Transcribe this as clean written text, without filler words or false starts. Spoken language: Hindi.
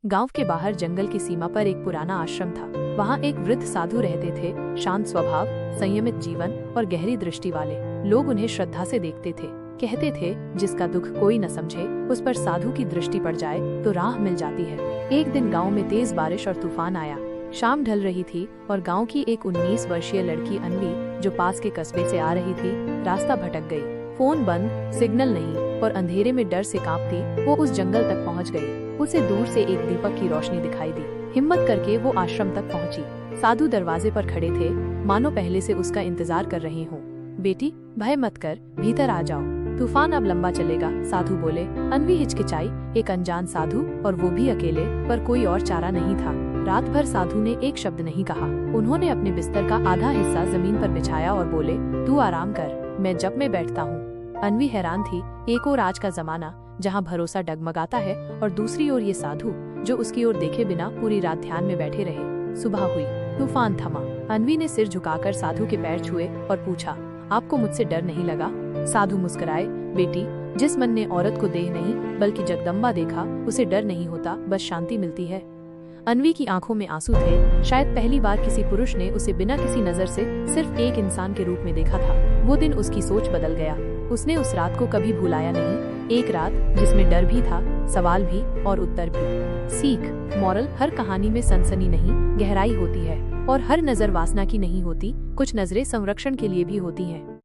गांव के बाहर जंगल की सीमा पर एक पुराना आश्रम था। वहाँ एक वृद्ध साधु रहते थे, शांत स्वभाव, संयमित जीवन और गहरी दृष्टि वाले। लोग उन्हें श्रद्धा से देखते थे। कहते थे, जिसका दुख कोई न समझे, उस पर साधु की दृष्टि पड़ जाए तो राह मिल जाती है। एक दिन गाँव में तेज बारिश और तूफान आया। शाम ढल रही थी और गाँव की एक 19 वर्षीय लड़की अन्वी, जो पास के कस्बे से आ रही थी, रास्ता भटक गई। फोन बंद, सिग्नल नहीं और अंधेरे में डर से कांपती वो उस जंगल तक पहुंच गई। उसे दूर से एक दीपक की रोशनी दिखाई दी। हिम्मत करके वो आश्रम तक पहुंची। साधु दरवाजे पर खड़े थे, मानो पहले से उसका इंतजार कर रहे हों। बेटी, भय मत कर, भीतर आ जाओ, तूफान अब लंबा चलेगा, साधु बोले। अन्वी हिचकिचाई। एक अनजान साधु, और वो भी अकेले, पर कोई और चारा नहीं था। रात भर साधु ने एक शब्द नहीं कहा। उन्होंने अपने बिस्तर का आधा हिस्सा जमीन पर बिछाया और बोले, तू आराम कर, मैं जप में बैठता हूँ। अन्वी हैरान थी। एक और आज का जमाना, जहाँ भरोसा डगमगाता है, और दूसरी ओर ये साधु, जो उसकी ओर देखे बिना पूरी रात ध्यान में बैठे रहे। सुबह हुई, तूफान थमा। अन्वी ने सिर झुकाकर साधु के पैर छुए और पूछा, आपको मुझसे डर नहीं लगा? साधु मुस्कुराए। बेटी, जिस मन ने औरत को देह नहीं बल्कि जगदम्बा देखा, उसे डर नहीं होता, बस शांति मिलती है। अन्वी की आंखों में आंसू थे। शायद पहली बार किसी पुरुष ने उसे बिना किसी नजर से सिर्फ एक इंसान के रूप में देखा था। वो दिन उसकी सोच बदल गया। उसने उस रात को कभी भुलाया नहीं। एक रात जिसमें डर भी था, सवाल भी और उत्तर भी। सीख, मॉरल, हर कहानी में सनसनी नहीं, गहराई होती है। और हर नजर वासना की नहीं होती, कुछ नजरें संरक्षण के लिए भी होती हैं।